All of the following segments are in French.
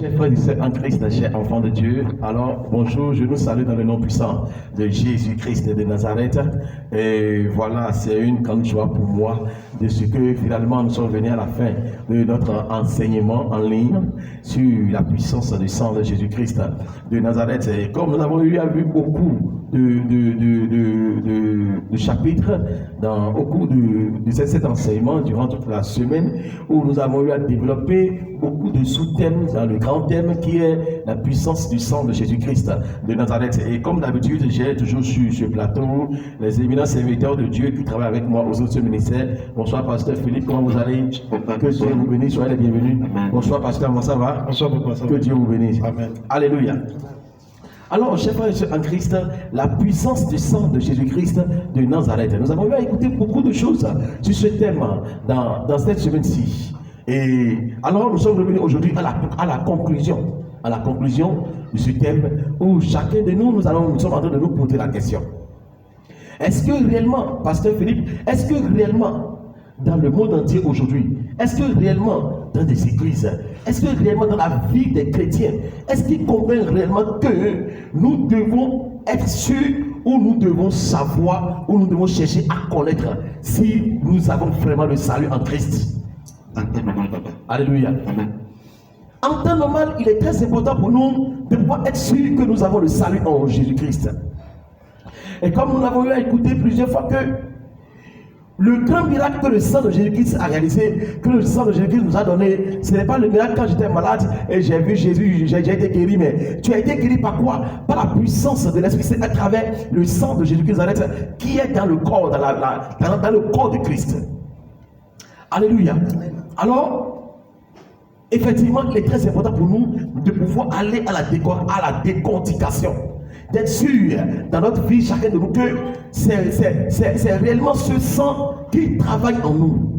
Chers frères et sœurs en Christ, chers enfants de Dieu, alors bonjour, je nous salue dans le nom puissant de Jésus-Christ de Nazareth. Et voilà, c'est une grande joie pour moi de ce que finalement nous sommes venus à la fin de notre enseignement en ligne sur la puissance du sang de Jésus-Christ de Nazareth. Et comme nous avons vu beaucoup de chapitres au cours de cet enseignement durant toute la semaine, où nous avons eu à développer beaucoup de sous-thèmes dans le grand thème qui est la puissance du sang de Jésus-Christ de Nazareth. Et comme d'habitude, j'ai toujours sur ce plateau les éminents serviteurs de Dieu qui travaillent avec moi aux autres ministères. Bonsoir Pasteur Philippe, comment vous allez? Que Dieu vous bénisse, soyez les bienvenus. Bonsoir Pasteur, comment ça va? Bonsoir Papa, ça va. Que Dieu vous bénisse. Amen. Alléluia. Alors, chers frères et sœurs en Christ, la puissance du sang de Jésus-Christ de Nazareth. Nous avons eu à écouter beaucoup de choses sur ce thème dans cette semaine-ci. Et alors, nous sommes revenus aujourd'hui à la conclusion de ce thème où chacun de nous, nous sommes en train de nous poser la question. Est-ce que réellement, Pasteur Philippe, est-ce que réellement, dans le monde entier aujourd'hui, est-ce que réellement, dans des églises, est-ce que réellement dans la vie des chrétiens, est-ce qu'ils comprennent réellement que nous devons être sûrs ou nous devons savoir, ou nous devons chercher à connaître si nous avons vraiment le salut en Christ? Alléluia. Amen. En temps normal, il est très important pour nous de pouvoir être sûrs que nous avons le salut en Jésus-Christ. Et comme nous l'avons eu à écouter plusieurs fois que le grand miracle que le sang de Jésus-Christ a réalisé, que le sang de Jésus-Christ nous a donné, ce n'est pas le miracle quand j'étais malade et j'ai vu Jésus, j'ai été guéri, mais tu as été guéri par quoi? Par la puissance de l'Esprit, c'est à travers le sang de Jésus-Christ qui est dans le corps, dans le corps de Christ. Alléluia. Alors, effectivement, il est très important pour nous de pouvoir aller à la décortication. D'être sûr dans notre vie, chacun de nous, que c'est réellement ce sang qui travaille en nous.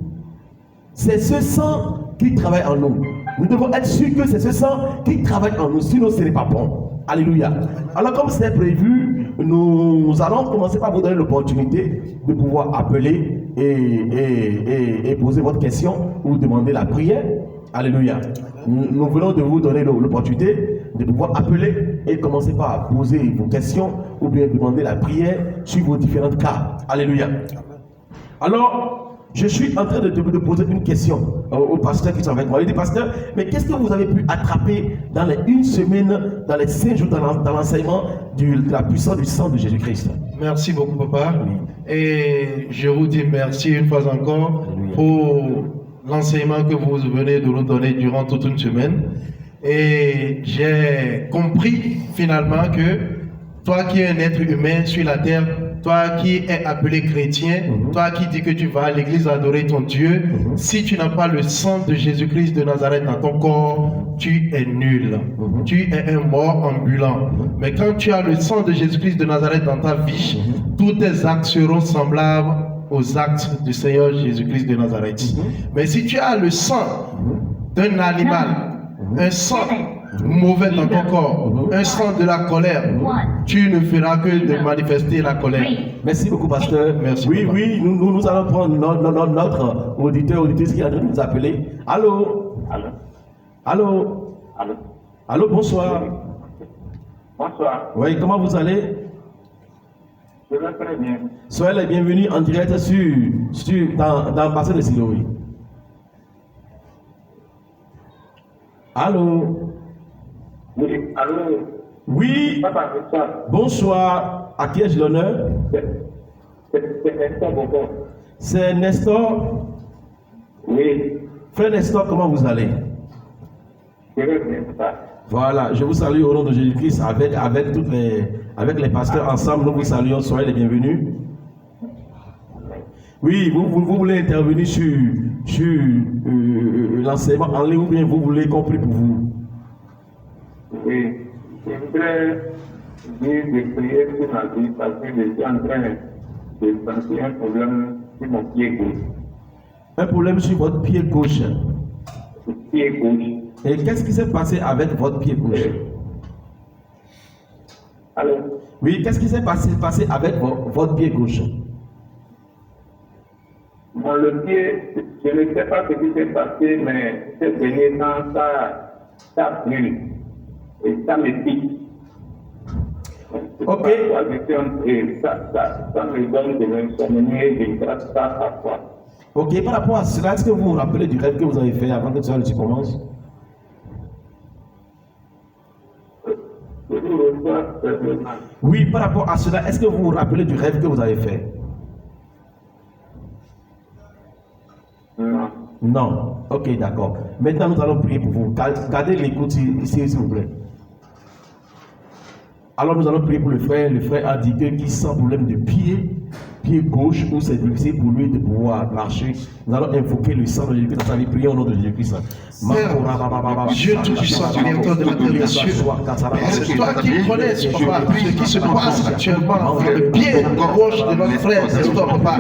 C'est ce sang qui travaille en nous. Nous devons être sûrs que c'est ce sang qui travaille en nous, sinon ce n'est pas bon. Alléluia. Alors comme c'est prévu, nous allons commencer par vous donner l'opportunité de pouvoir appeler et poser votre question ou demander la prière. Alléluia. Nous venons de vous donner l'opportunité de pouvoir appeler et commencer par poser vos questions ou bien demander la prière sur vos différents cas. Alléluia. Alors, je suis en train de poser une question aux pasteurs qui sont avec moi. Il dit, pasteur, mais qu'est-ce que vous avez pu attraper dans les une semaine, dans les 5 jours dans l'enseignement de la puissance du sang de Jésus-Christ? Merci beaucoup Papa. Et je vous dis merci une fois encore pour l'enseignement que vous venez de nous donner durant toute une semaine. Et j'ai compris finalement que toi qui es un être humain sur la terre, toi qui es appelé chrétien, toi qui dis que tu vas à l'église adorer ton Dieu, si tu n'as pas le sang de Jésus-Christ de Nazareth dans ton corps, tu es nul. Tu es un mort ambulant. Mais quand tu as le sang de Jésus-Christ de Nazareth dans ta vie, tous tes actes seront semblables aux actes du Seigneur Jésus-Christ de Nazareth. Mais si tu as le sang d'un animal, un sang mauvais dans ton corps, un sang de la colère, tu ne feras que de manifester la colère. Merci beaucoup, pasteur. Merci. Oui, nous allons prendre notre auditrice qui est en train de nous appeler. Allô? Allô, bonsoir. Bonsoir. Oui, comment vous allez? Je vais très bien. Soyez les bienvenus en direct dans le bassin de Siloé. Allô? Oui, allô? Oui. Papa, bonsoir. Bonsoir. À qui ai-je l'honneur? C'est Nestor Bobon. C'est Nestor. Oui. Frère Nestor, comment vous allez? Je vais bien, papa. Voilà, je vous salue au nom de Jésus-Christ avec les pasteurs ensemble. Nous vous saluons, soyez les bienvenus. Oui, vous voulez intervenir sur l'enseignement en ligne ou bien vous voulez compris pour vous? Oui. Je voudrais dire de prier pour ma vie parce que je suis en train de sentir un problème sur mon pied gauche. Un problème sur votre pied gauche. Pied gauche. Et qu'est-ce qui s'est passé avec votre pied gauche? Allô? Oui, qu'est-ce qui s'est passé avec votre pied gauche? Bon, le pied, je ne sais pas ce qui s'est passé, mais ces derniers temps, ça brûle et ça me pique. Ok. Et ça me donne de l'insomnie et je ne gratte pas parfois. Ok, par rapport à cela, est-ce que vous vous rappelez du rêve que vous avez fait avant que tu commences? Oui, par rapport à cela, est-ce que vous vous rappelez du rêve que vous avez fait? Non. Non. Ok, d'accord. Maintenant, nous allons prier pour vous. Gardez l'écoute ici, s'il vous plaît. Alors, nous allons prier pour le frère. Le frère a dit qu'il sent problème de pied gauche, où c'est difficile pour lui de pouvoir marcher. Nous allons invoquer le sang de Jésus-Christ dans sa vie. Prions au nom de Jésus-Christ. Dieu Tout-Puissant, Créateur de la terre et des cieux, c'est toi qui connais, papa, ce qui se passe actuellement dans le pied gauche de notre frère, n'est-ce pas, papa?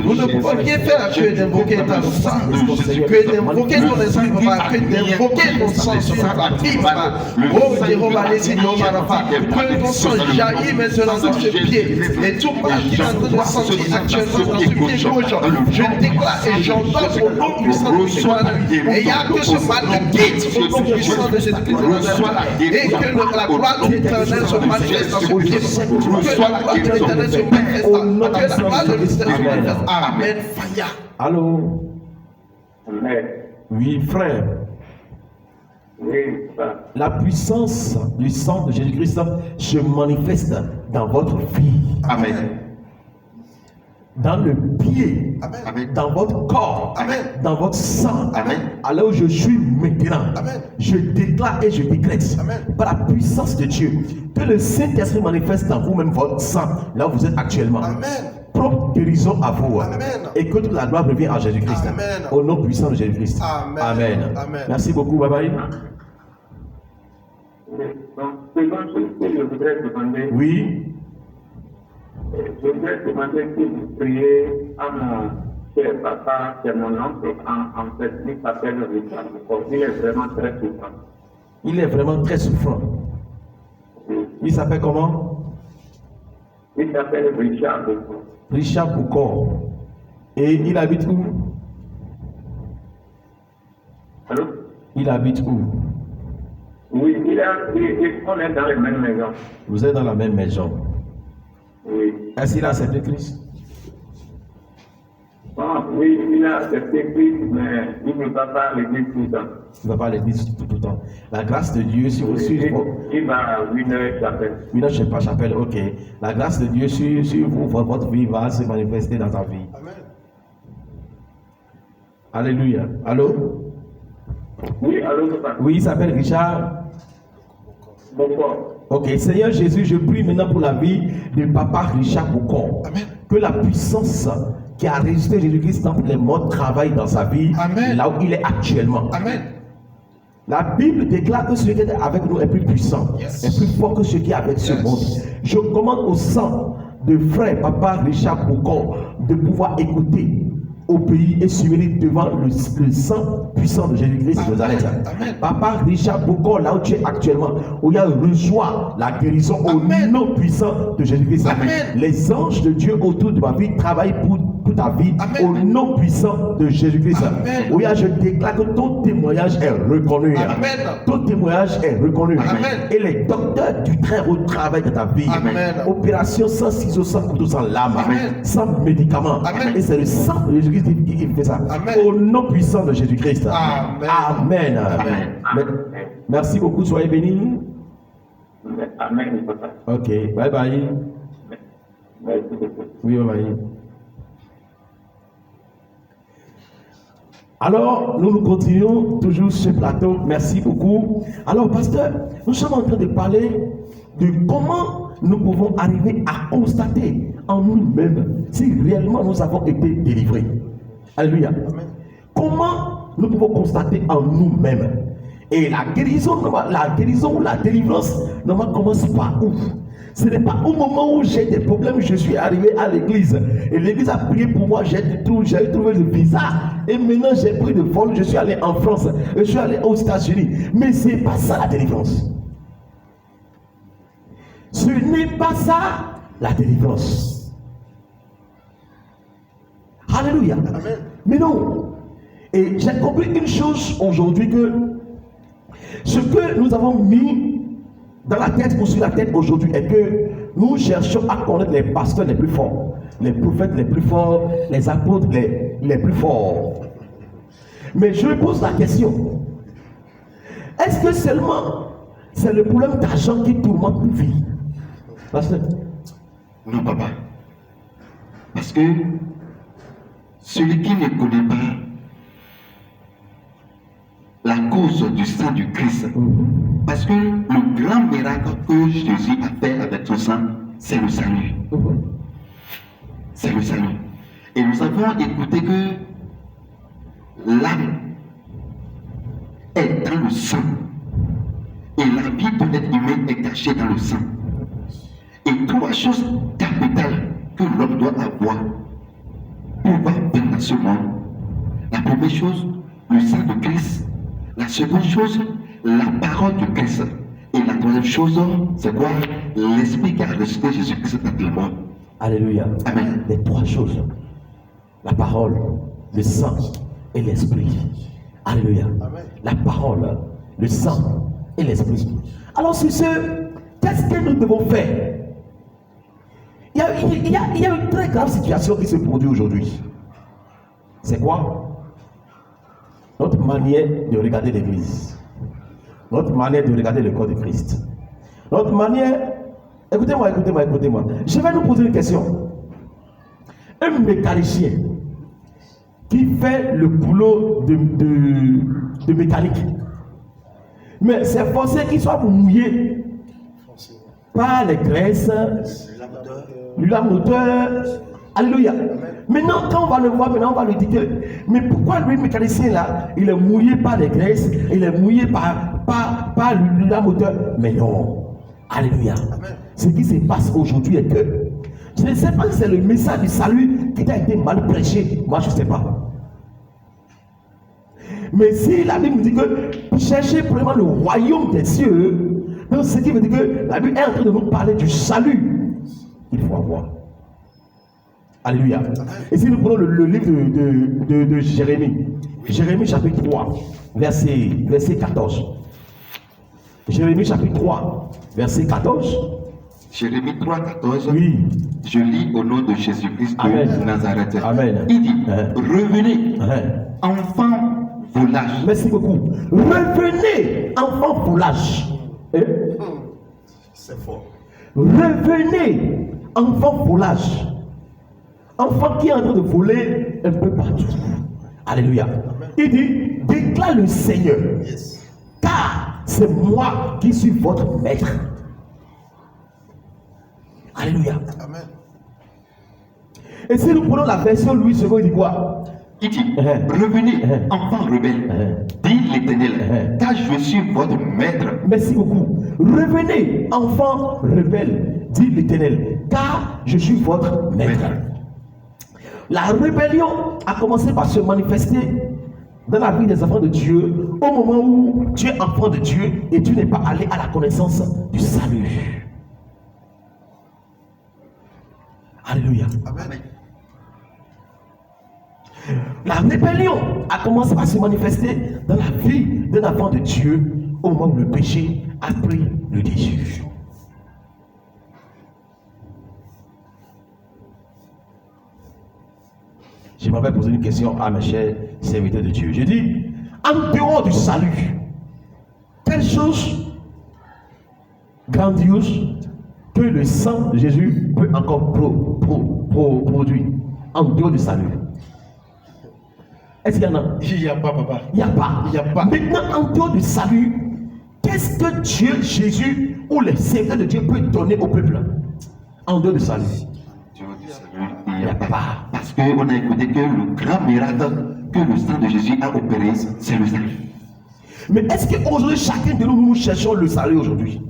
Nous ne pouvons rien faire que d'invoquer ta sang, que d'invoquer ton esprit, papa, que d'invoquer ton sang sur ta vie, papa. Oh, Jéhovah, laissez-nous, papa, que ton sang jaillit maintenant dans ce pied, et tout mal qui est en train de sentir actuellement dans ce pied gauche, je déclare et j'entends au nom puissant de Jésus, et il n'y a que ce mal de quitte au nom puissant de Jésus-Christ, et que la gloire de l'Éternel se manifeste dans ce pied, que la gloire de l'Éternel se manifeste, que la gloire de l'Éternel se manifeste. Amen. Fire. Allô? Amen. Oui, frère. Oui, ça. La puissance du sang de Jésus-Christ se manifeste dans votre vie. Amen. Dans le pied, Amen. dans votre corps, Amen. dans votre sang. Amen. Alors je suis maintenant, Amen. je déclare et je décrète Amen. par la puissance de Dieu que le Saint-Esprit manifeste dans vous-même votre sang, là où vous êtes actuellement. Amen. Propre guérison à vous. Amen. Et que toute la gloire revient à Jésus-Christ. Amen. Au nom puissant de Jésus-Christ. Amen. Amen. Amen. Merci beaucoup. Bye bye. Donc, seconde chose que je voudrais demander, Oui. je voudrais demander que vous priez à mon cher papa, c'est mon oncle, en fait, il s'appelle Richard. Il est vraiment très souffrant. Il est vraiment très souffrant. Il s'appelle comment? Il s'appelle Richard Boko. Richard Boucor. Et il habite où? Allô? Il habite où? Oui, on est dans les mêmes maisons. Vous êtes dans la même maison. Oui. Est-ce qu'il a accepté Christ? Bon, oui, il a accepté Christ, mais il ne va pas à l'église tout le temps. Il ne va pas à l'église tout le temps. La grâce de Dieu, si vous suivez. Il va à une chapelle. Oui, je ne sais pas, chapelle, ok. La grâce de Dieu sur vous, votre vie va se manifester dans ta vie. Amen. Alléluia. Allô? Oui, allô, papa. Oui, il s'appelle Richard. Bonsoir. Ok, Seigneur Jésus, je prie maintenant pour la vie de papa Richard Boucor. Amen. Que la puissance qui a résisté Jésus-Christ dans les morts travaille dans sa vie, Amen. là où il est actuellement. Amen. La Bible déclare que celui qui est avec nous est plus puissant, Yes. est plus fort que celui qui est avec ce Yes. monde. Je commande au sang de frère papa Richard Boucor de pouvoir écouter, obéir et s'humilier devant le sang puissant de Jésus-Christ de Nazareth. Amen. Papa Richard Boucor, là où tu es actuellement, où il y a reçoit la guérison Amen. au nom puissant de Jésus-Christ. Amen. Les anges de Dieu autour de ma vie travaillent pour ta vie. Amen. Au nom puissant de Jésus-Christ. Amen. Oui, je déclare que ton témoignage est reconnu. Amen. Ton témoignage est reconnu. Amen. Et les docteurs du très haut travail de ta vie. Amen. Opération sans ciseaux, sans couteau, sans lame, Amen. sans médicaments. Amen. Et c'est le sang de Jésus-Christ qui fait ça. Amen. Au nom puissant de Jésus-Christ. Amen. Amen. Amen. Merci beaucoup. Soyez bénis. Amen, papa. Ok. Bye bye. Merci beaucoup. Oui, bye bye. Alors, nous continuons toujours ce plateau. Merci beaucoup. Alors, pasteur, nous sommes en train de parler de comment nous pouvons arriver à constater en nous-mêmes si réellement nous avons été délivrés. Alléluia. Comment nous pouvons constater en nous-mêmes. Et la guérison ou la délivrance commence par où? Ce n'est pas au moment où j'ai des problèmes, je suis arrivé à l'église. Et l'église a prié pour moi, j'ai trouvé le visa. Et maintenant j'ai pris de vol, je suis allé en France, je suis allé aux États-Unis. Mais ce n'est pas ça la délivrance. Ce n'est pas ça la délivrance. Alléluia. Amen. Mais non. Et j'ai compris une chose aujourd'hui, que Ce que nous avons mis dans la tête ou sur la tête aujourd'hui est que nous cherchons à connaître les pasteurs les plus forts, les prophètes les plus forts, les apôtres les plus forts. Mais je me pose la question, est-ce que seulement c'est le problème d'argent qui tourmente nos vies? Pasteur? Non, papa. Parce que celui qui ne connaît pas la cause du sang du Christ, parce que le grand miracle que Jésus a fait avec son sang, c'est le salut. C'est le salut. Et nous avons écouté que l'âme est dans le sang. Et la vie de l'être humain est cachée dans le sang. Et trois choses capitales que l'homme doit avoir pour pouvoir vivre dans ce monde. La première chose, le sang de Christ. La seconde chose, la parole de Christ. Et la troisième chose, c'est quoi? L'esprit qui a ressuscité Jésus-Christ dans le monde. Alléluia. Amen. Les trois choses. La parole, le sang et l'esprit. Alléluia. Amen. La parole, le sang et l'esprit. Alors sur ce, qu'est-ce que nous devons faire? Il y a une très grave situation qui se produit aujourd'hui. C'est quoi? Notre manière de regarder l'Église. Notre manière de regarder le corps de Christ. Notre manière... Écoutez-moi. Je vais nous poser une question. Un mécanicien qui fait le boulot de mécanique, mais c'est forcé qu'il soit mouillé par les graisses, la moteur. Alléluia. Maintenant, quand on va le voir, on va lui dire que, mais pourquoi lui, mécanicien là, il est mouillé par les graisses, il est mouillé par la moteur? Mais non. Alléluia. Ce qui se passe aujourd'hui est que, je ne sais pas si c'est le message du salut qui a été mal prêché. Moi, je ne sais pas. Mais si la Bible dit que cherchez vraiment le royaume des cieux, donc ce qui veut dire que la Bible est en train de nous parler du salut qu'il faut avoir. Alléluia. Et si nous prenons le livre de Jérémie, Jérémie chapitre 3, verset 14. Jérémie chapitre 3, verset 14. Jérémie 3, 14. Oui. Je lis au nom de Jésus-Christ de Nazareth. Amen. Il dit, revenez, enfants volage. Merci beaucoup. Revenez, enfants volage. C'est fort. Revenez, enfants volage. Enfant qui est en train de voler un peu partout. Alléluia. Il dit, déclare le Seigneur. Yes. Car c'est moi qui suis votre maître. Alléluia. Amen. Et si nous prenons la version Louis II, il dit quoi? Il dit, revenez, enfants rebelles, dit l'Éternel, car je suis votre maître. Merci beaucoup. Revenez, enfants rebelles, dit l'Éternel, car je suis votre maître. La rébellion a commencé par se manifester dans la vie des enfants de Dieu au moment où tu es enfant de Dieu et tu n'es pas allé à la connaissance du salut. Alléluia. Amen. La rébellion a commencé par se manifester dans la vie d'un enfant de Dieu au moment où le péché a pris le dessus. Je m'avais posé une question à mes chers serviteurs de Dieu. J'ai dit, en dehors du salut, quelle chose grandiose que le sang de Jésus peut encore produire en dehors du salut? Est-ce qu'il y en a? Il n'y a pas, papa. Il n'y a pas. Il n'y a pas. Maintenant, en dehors du salut, qu'est-ce que Dieu, Jésus ou les serviteurs de Dieu peuvent donner au peuple en dehors du salut? Il n'y a pas. Parce qu'on a écouté que le grand miracle que le sang de Jésus a opéré, c'est le salut. Mais est-ce qu'aujourd'hui, chacun de nous, nous cherchons le salut aujourd'hui?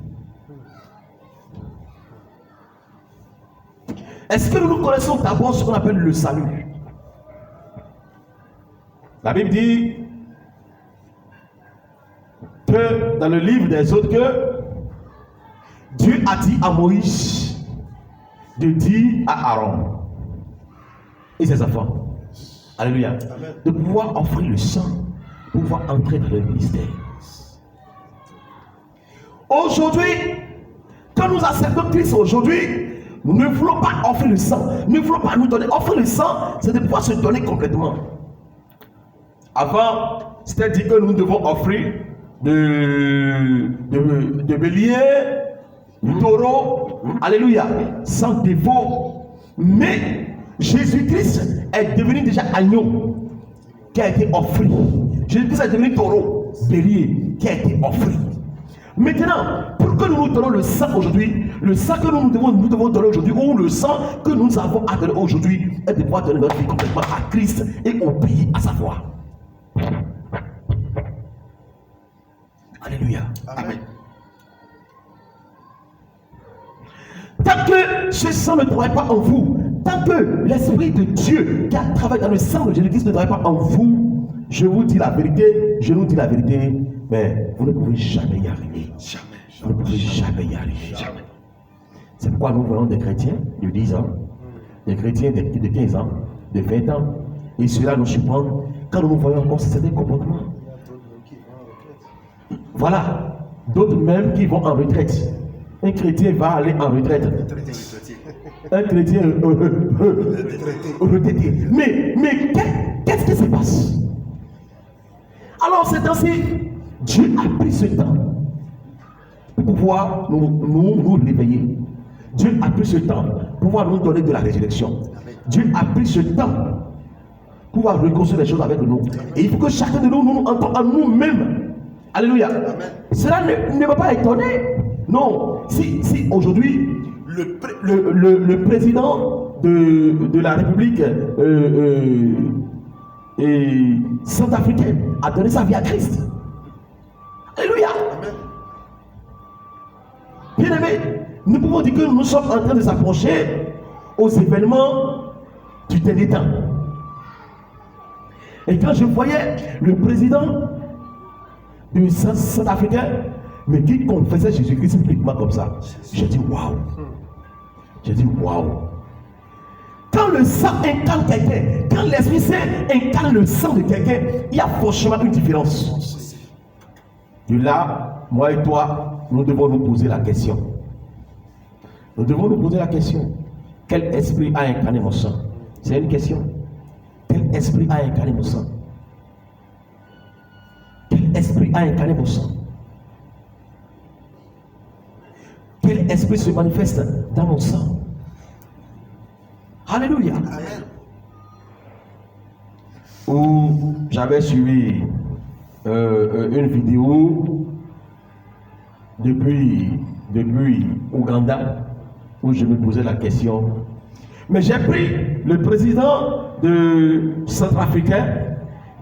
Est-ce que nous connaissons d'abord ce qu'on appelle le salut? La Bible dit que dans le livre des autres que Dieu a dit à Moïse de dire à Aaron et ses enfants, alléluia, de pouvoir offrir le sang pour pouvoir entrer dans le ministère. Aujourd'hui, quand nous acceptons Christ aujourd'hui, nous ne voulons pas offrir le sang. Nous ne voulons pas nous donner. Offrir le sang, c'est de pouvoir se donner complètement. Avant, c'était dit que nous devons offrir de bélier, du taureau, alléluia, sans défaut. Mais Jésus-Christ est devenu déjà agneau qui a été offert. Jésus-Christ est devenu taureau, bélier qui a été offert. Maintenant, pour que nous nous donnons le sang aujourd'hui, le sang que nous devons donner aujourd'hui, ou le sang que nous avons à donner aujourd'hui, est de pouvoir donner notre vie complètement à Christ et obéir à sa voix. Alléluia. Amen. Tant que ce sang ne travaille pas en vous, tant que l'Esprit de Dieu qui a travaillé dans le sang de Jésus-Christ ne travaille pas en vous, je vous dis la vérité, mais vous ne pouvez jamais y arriver. Jamais. Vous ne pouvez jamais y arriver. Jamais. C'est pourquoi nous voyons des chrétiens de 10 ans, des chrétiens de 15 ans, de 20 ans, et cela nous surprend quand nous voyons encore certains comportements. Voilà, d'autres même qui vont en retraite. Un chrétien va aller en retraite. Un chrétien retraité. Mais qu'est-ce qui se passe? Alors c'est ainsi, Dieu a pris ce temps pour pouvoir nous réveiller. Dieu a pris ce temps pour pouvoir nous donner de la résurrection. Dieu a pris ce temps pour pouvoir reconstruire les choses avec nous. Et il faut que chacun de nous entende en nous-mêmes. Alléluia. Cela ne va pas étonner. Non. Si aujourd'hui, le président de la République centrafricaine a donné sa vie à Christ. Alléluia. Bien aimé, nous pouvons dire que nous sommes en train de s'approcher aux événements du dernier temps. Et quand je voyais le président du Centrafricain, mais qui confessait Jésus-Christ publiquement comme ça, j'ai dit waouh. J'ai dit waouh. Quand le sang incarne quelqu'un, quand l'Esprit Saint incarne le sang de quelqu'un, il y a forcément une différence. De là, moi et toi, nous devons nous poser la question. Nous devons nous poser la question. Quel esprit a incarné mon sang? C'est une question. Quel esprit a incarné mon sang? Quel esprit a incarné mon sang? Quel esprit se manifeste dans mon sang? Alléluia. Amen. Où j'avais suivi une vidéo depuis Ouganda, où je me posais la question. Mais j'ai pris le président de Centrafricain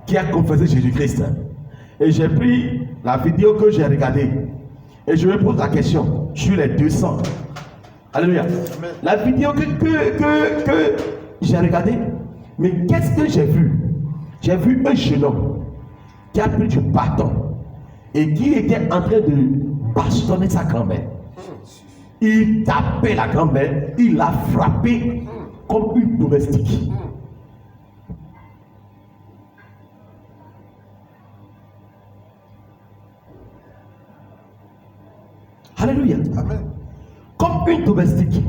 qui a confessé Jésus-Christ. Et j'ai pris la vidéo que j'ai regardée. Et je me pose la question sur les 200. Alléluia. La vidéo que j'ai regardée, mais qu'est-ce que j'ai vu? J'ai vu un jeune homme qui a pris du bâton et qui était en train de bastonner sa grand-mère. Il tapait la grand-mère, il l'a frappée comme une domestique. Alléluia. Amen. Comme une domestique.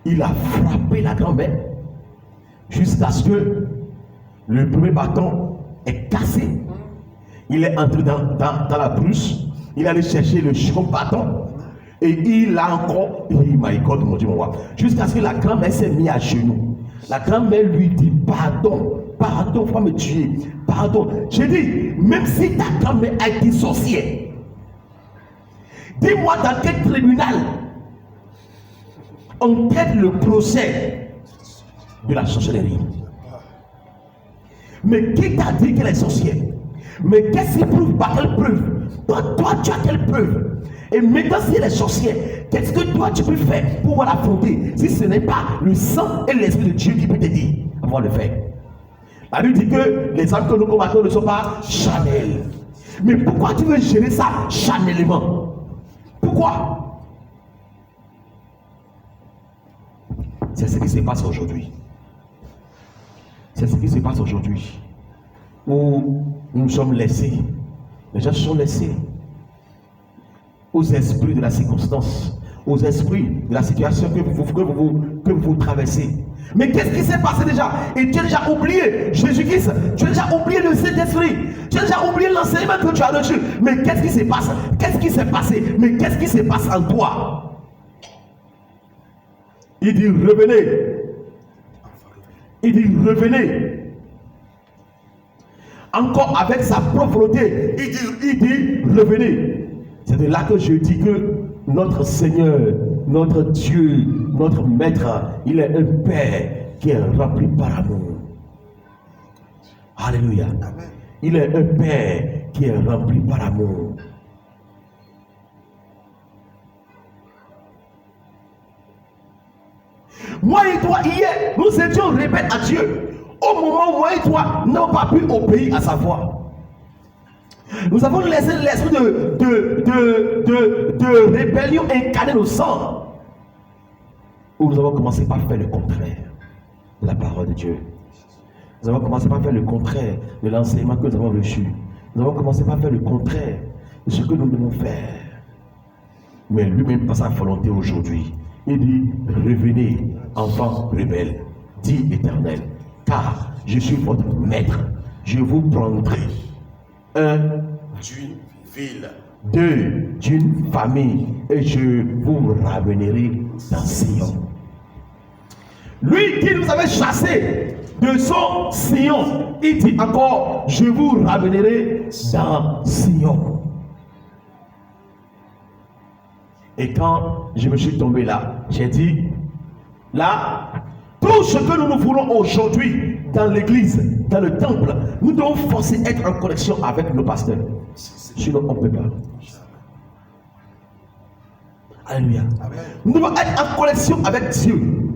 Il a frappé la grand-mère jusqu'à ce que le premier bâton est cassé. Il est entré dans la brousse. Il est allé chercher le second bâton. Et il a encore, mon Dieu, mon roi, jusqu'à ce que la grand-mère s'est mise à genoux. La grand-mère lui dit pardon, pardon, faut pas me tuer, pardon. J'ai dit, même si ta grand-mère a été sorcière, dis-moi dans quel tribunal on traite le procès de la sorcellerie. Mais qui t'a dit qu'elle est sorcière? Mais qu'est-ce qui prouve? Par quelle preuve? Toi, tu as quelle preuve? Et maintenant, si elle est sorcière, qu'est-ce que toi tu peux faire pour l'affronter si ce n'est pas le sang et l'Esprit de Dieu qui peut t'aider à pouvoir le faire? La Bible dit que les armes que nous combattons ne sont pas charnelles. Mais pourquoi tu veux gérer ça charnellement? Pourquoi? C'est ce qui se passe aujourd'hui. C'est ce qui se passe aujourd'hui. Où nous sommes laissés. Les gens sont laissés. aux esprits de la circonstance, aux esprits de la situation que vous traversez. Mais qu'est-ce qui s'est passé déjà? Et tu as déjà oublié Jésus-Christ, tu as déjà oublié le Saint-Esprit, tu as déjà oublié l'enseignement que tu as reçu. Mais qu'est-ce qui se passe? Qu'est-ce qui s'est passé? Mais qu'est-ce qui se passe en toi? Il dit revenez. Il dit revenez. Encore avec sa propre volonté, il dit revenez. C'est de là que je dis que notre Seigneur, notre Dieu, notre Maître, il est un Père qui est rempli par amour. Alléluia. Amen. Il est un Père qui est rempli par amour. Moi et toi, hier, nous étions rebelles à Dieu. Au moment où moi et toi n'avons pas pu obéir à sa voix. Nous avons laissé l'esprit de rébellion incarner nos sang. Où nous avons commencé par faire le contraire de la parole de Dieu. Nous avons commencé par faire le contraire de l'enseignement que nous avons reçu. Nous avons commencé par faire le contraire de ce que nous devons faire. Mais lui-même, par sa volonté aujourd'hui, il dit, revenez, enfants rebelles, dit l'Éternel, car je suis votre maître. Je vous prendrai un d'une ville, deux d'une famille, et je vous ramènerai dans Sion. Lui qui nous avait chassés de son Sion, il dit encore, je vous ramènerai dans Sion. Et quand je me suis tombé là, j'ai dit, là, tout ce que nous voulons aujourd'hui dans l'église, dans le temple, nous devons forcer être en connexion avec nos pasteurs. Sinon, on ne peut pas. Alléluia. Nous devons être en connexion avec Dieu.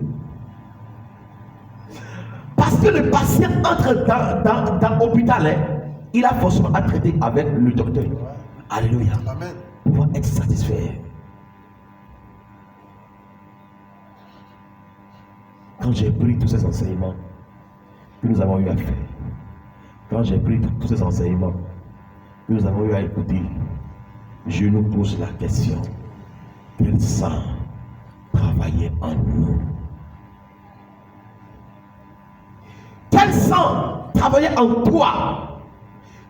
Parce que le patient entre dans l'hôpital, il a forcément à traiter avec le docteur. Alléluia. Pour pouvoir être satisfait. Quand j'ai pris tous ces enseignements que nous avons eu à faire, quand j'ai pris tous ces enseignements que nous avons eu à écouter, je nous pose la question, quel sang travaillait en nous? Quel sang travaillait en toi?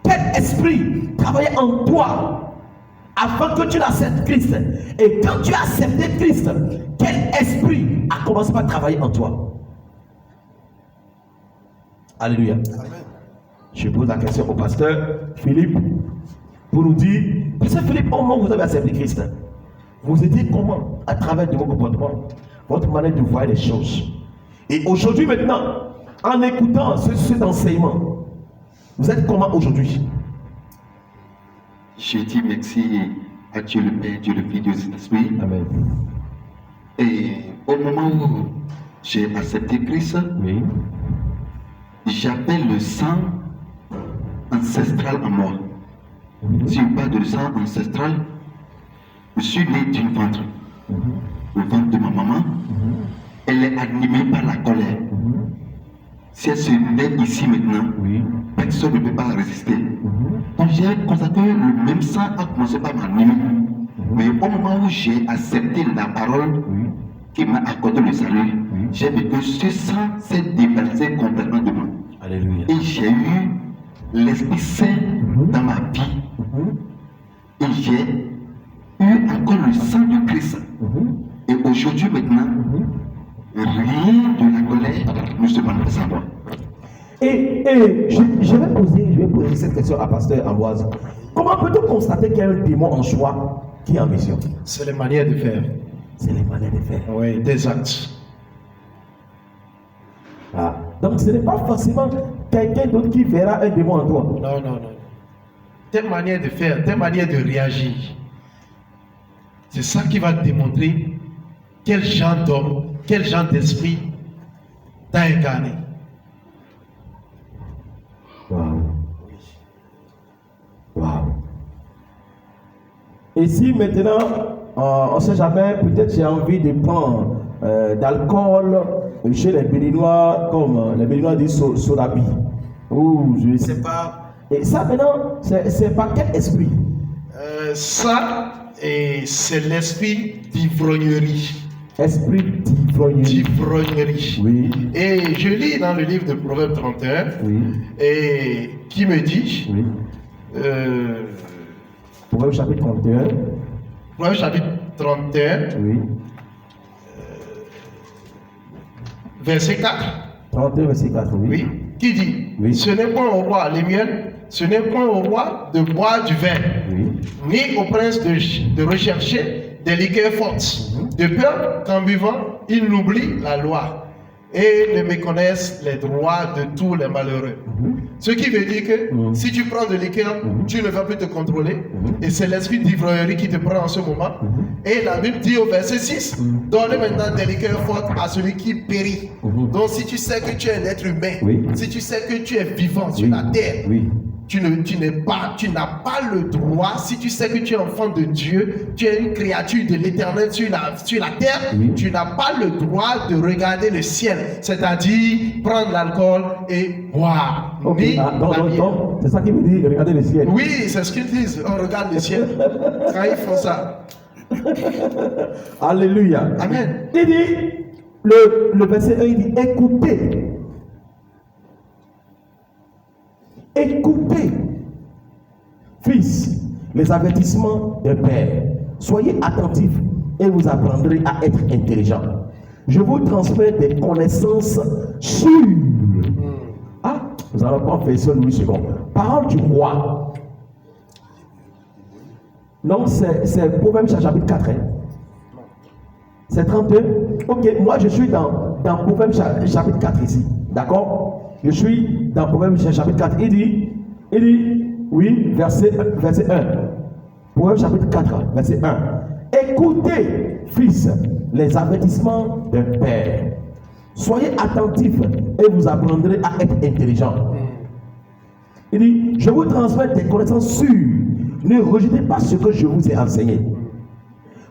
Quel esprit travaillait en toi avant que tu l'acceptes Christ? Et quand tu as accepté Christ, quel esprit a commencé par travailler en toi? Alléluia. Amen. Je pose la question au pasteur Philippe pour nous dire, pasteur Philippe, au moment où vous avez accepté Christ, vous étiez comment à travers de vos comportements, votre manière de voir les choses? Et aujourd'hui maintenant, en écoutant cet enseignement, vous êtes comment aujourd'hui? Je dis merci à Dieu le Père, Dieu le Fils, Dieu le Saint-Esprit. Amen. Et au moment où j'ai accepté Christ, oui, j'avais le sang ancestral en moi. Si on parle de sang ancestral, je suis né d'une ventre. Le ventre de ma maman, elle est animée par la colère. Si elle se met ici maintenant, oui, personne ne peut pas résister. Donc j'ai constaté que le même sang a commencé par m'animer. Mais au moment où j'ai accepté la parole, oui, qui m'a accordé le salut, oui, j'ai vu que ce sang s'est déversé complètement de moi. Alléluia. Et j'ai eu l'Esprit Saint dans ma vie. Et j'ai eu encore le sang de Christ. Et aujourd'hui maintenant, rien de la colère ne se manifeste en moi. Et je vais poser cette question à pasteur Ambroise. Comment peut-on constater qu'il y a un démon en soi qui est en mission? C'est les manières de faire. C'est les manières de faire. Oui, des actes. Ah. Donc ce n'est pas forcément quelqu'un d'autre qui verra un démon en toi. Non, non, non. Tes manières de faire, tes manières de réagir. C'est ça qui va te démontrer quel genre d'homme, quel genre d'esprit t'as incarné. Waouh. Waouh. Et si maintenant, on ne sait jamais, peut-être j'ai envie de prendre d'alcool chez les Béninois, comme les Béninois disent Sodabi, ou je ne sais pas. Et ça maintenant, c'est par quel esprit? Ça, Et c'est l'esprit d'ivrognerie. Esprit d'ivrognerie. D'ivrognerie. Oui. Et je lis dans le livre de Proverbes 31, Oui. et qui me dit, Oui. Proverbe chapitre 31. Proverbes chapitre 31, Oui. verset 4, 31, verset 4. Oui. oui, qui dit, Oui. ce n'est point au roi, les miels, ce n'est point au roi de boire du vin, Oui. ni au prince de rechercher des liqueurs fortes, de peur qu'en buvant, il n'oublie la loi et ne méconnaisse les droits de tous les malheureux. Ce qui veut dire que si tu prends de liqueur, tu ne vas plus te contrôler, et c'est l'esprit d'ivrognerie qui te prend en ce moment. Et la Bible dit au verset 6, donne maintenant des liqueurs fortes à celui qui périt. Donc si tu sais que tu es un être humain, Oui. si tu sais que tu es vivant sur Oui. la terre, Oui. tu n'as pas le droit, si tu sais que tu es enfant de Dieu, tu es une créature de l'éternel sur la terre, Oui. tu n'as pas le droit de regarder le ciel, c'est-à-dire prendre l'alcool et boire. Ok. Ni Ah, donc, la bière. c'est ça qui veut dire regardez le ciel. Oui, c'est ce qu'ils disent, on regarde le ciel quand ils font ça. Alléluia. Amen. Il dit, le verset 1, il dit, écoutez. Écoutez, fils, les avertissements d'un père. Soyez attentifs et vous apprendrez à être intelligent. Je vous transmets des connaissances sûres. Ah, nous allons pas faire ça, Louis II. Parole du roi. Non, c'est Proverbe chapitre 4. Hein. C'est 32. Ok, moi je suis dans Proverbe chapitre 4 ici. D'accord? Je suis dans Proverbe chapitre 4. Il dit, oui, verset 1. Proverbe chapitre 4, verset 1. Écoutez, fils, les avertissements d'un père. Soyez attentifs et vous apprendrez à être intelligent. Il dit, je vous transmets des connaissances sûres. Ne rejetez pas ce que je vous ai enseigné.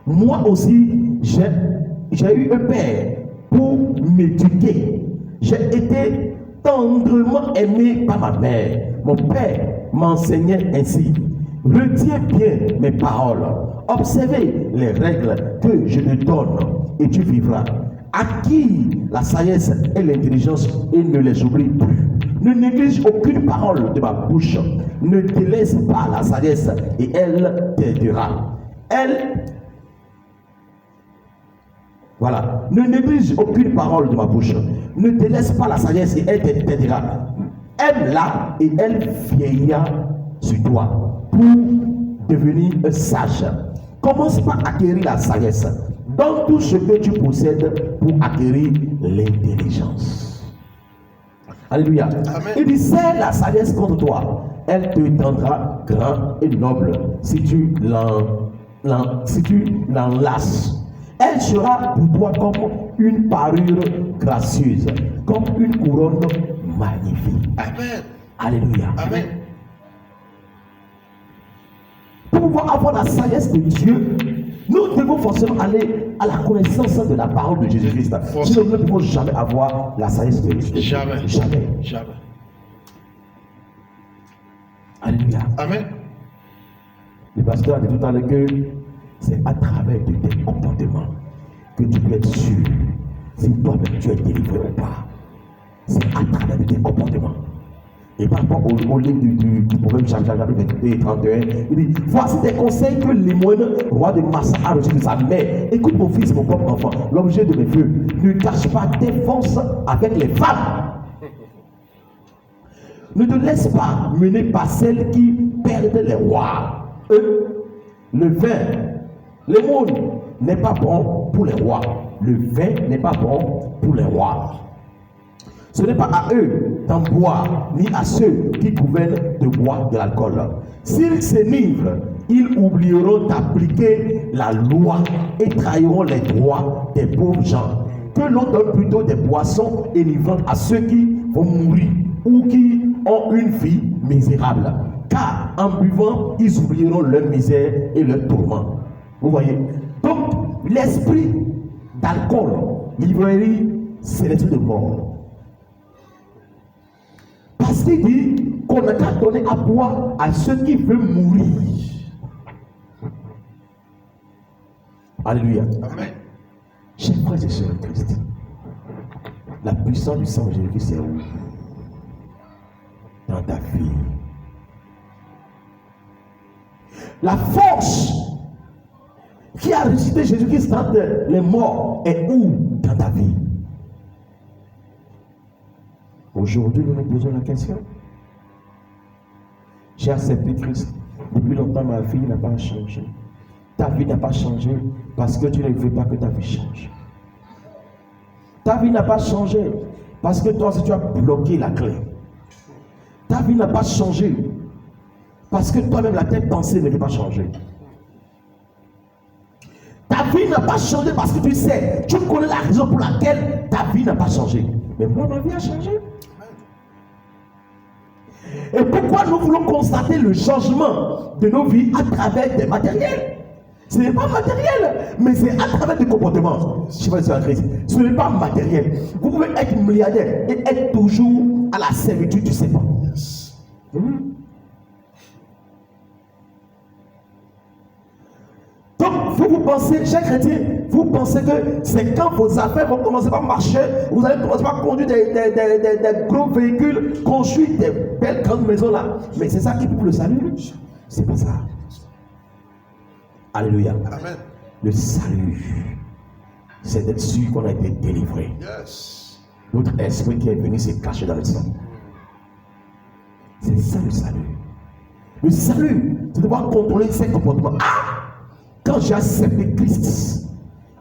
Moi aussi, j'ai eu un père pour m'éduquer. J'ai été tendrement aimé par ma mère. Mon père m'enseignait ainsi. Retiens bien mes paroles. Observez les règles que je te donne et tu vivras. Acquis la sagesse et l'intelligence et ne les oublie plus. Ne néglige aucune parole de ma bouche. Ne délaisse pas la sagesse et elle t'aidera. Voilà. Ne néglige aucune parole de ma bouche. Ne délaisse pas la sagesse et elle t'aidera. Aime-la et elle veillera sur toi pour devenir un sage. Commence par acquérir la sagesse. Donne tout ce que tu possèdes pour acquérir l'intelligence. Alléluia. Amen. Il dit, c'est la sagesse contre toi. Elle te tendra grand et noble si tu l'enlaces. Elle sera pour toi comme une parure gracieuse, comme une couronne magnifique. Amen. Alléluia. Amen. Pour pouvoir avoir la sagesse de Dieu, nous devons forcément aller à la connaissance de la parole de Jésus-Christ. Sinon, nous ne pouvons jamais avoir la sagesse de Dieu. Jamais. Jamais. Jamais. Alléluia. Amen. Le pasteur a dit tout à l'heure que c'est à travers de tes comportements que tu peux être sûr si toi-même tu es délivré ou pas. C'est à travers de tes comportements. Et par rapport au livre du Proverbe chapitre 31, il dit, voici des conseils que Lémoine, roi de Massa, a reçus de sa mère. Écoute mon fils, mon propre enfant, l'objet de mes vœux. Ne cache pas tes forces avec les femmes. Ne te laisse pas mener par celles qui perdent les rois. Le vin, le monde n'est pas bon pour les rois. Le vin n'est pas bon pour les rois. Ce n'est pas à eux d'en boire, ni à ceux qui gouvernent de boire de l'alcool. S'ils s'énivrent, ils oublieront d'appliquer la loi et trahiront les droits des pauvres gens. Que l'on donne plutôt des boissons énivrantes à ceux qui vont mourir ou qui ont une vie misérable. Car en buvant, ils oublieront leur misère et leur tourment. Vous voyez? Donc, l'esprit d'alcool, l'ivrerie, c'est l'esprit de mort. Parce qu'il dit qu'on n'a qu'à donner à boire à ceux qui veulent mourir. Alléluia. Amen. Chers frères et sœurs en Christ, la puissance du sang de Jésus-Christ, c'est où? Dans ta vie. La force qui a ressuscité Jésus-Christ dans les morts est où? Dans ta vie. Aujourd'hui, nous nous posons la question. J'ai accepté Christ. Depuis longtemps, ma vie n'a pas changé. Ta vie n'a pas changé parce que tu ne veux pas que ta vie change. Ta vie n'a pas changé parce que toi, si tu as bloqué la clé. Ta vie n'a pas changé parce que toi-même, tes pensées ne veulent pas changer. Ta vie n'a pas changé parce que tu sais, tu connais la raison pour laquelle ta vie n'a pas changé. Mais moi, ma vie a changé. Et pourquoi nous voulons constater le changement de nos vies à travers des matériels? Ce n'est pas matériel, mais c'est à travers des comportements. Je sais pas si c'est Christ. Ce n'est pas matériel. Vous pouvez être milliardaire et être toujours à la servitude du serpent. Donc, vous pensez, chers chrétiens, vous pensez que c'est quand vos affaires vont commencer à marcher, vous allez commencer à conduire des gros véhicules, construire des belles grandes maisons là. Mais c'est ça qui pour le salut? C'est pas ça. Alléluia. Amen. Le salut, c'est d'être sûr qu'on a été délivré. Yes. Notre esprit qui est venu se cacher dans le sang. C'est ça le salut. Le salut, c'est de pouvoir contrôler ses comportements. Quand j'ai accepté Christ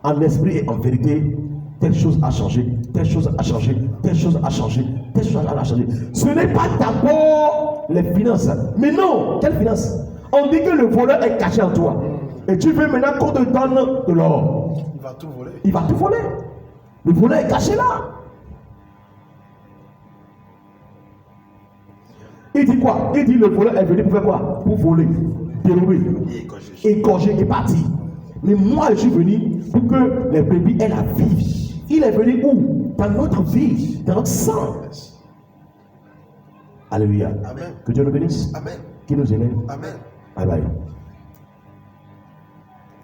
en esprit et en vérité, telle chose a changé, telle chose a changé, telle chose a changé, telle chose a changé. Ce n'est pas d'abord les finances. Mais non, quelles finances? On dit que le voleur est caché en toi. Et tu veux maintenant qu'on te donne de l'or. Il va tout voler. Il va tout voler. Le voleur est caché là. Il dit quoi? Il dit le voleur est venu pour faire quoi? Pour voler, dérober, égorger et partir. Mais moi je suis venu pour que les brebis aient la vie. Il est venu où? Dans notre vie, dans notre sang. Alléluia. Amen. Que Dieu nous bénisse. Amen. Qui nous élève. Amen. Bye bye.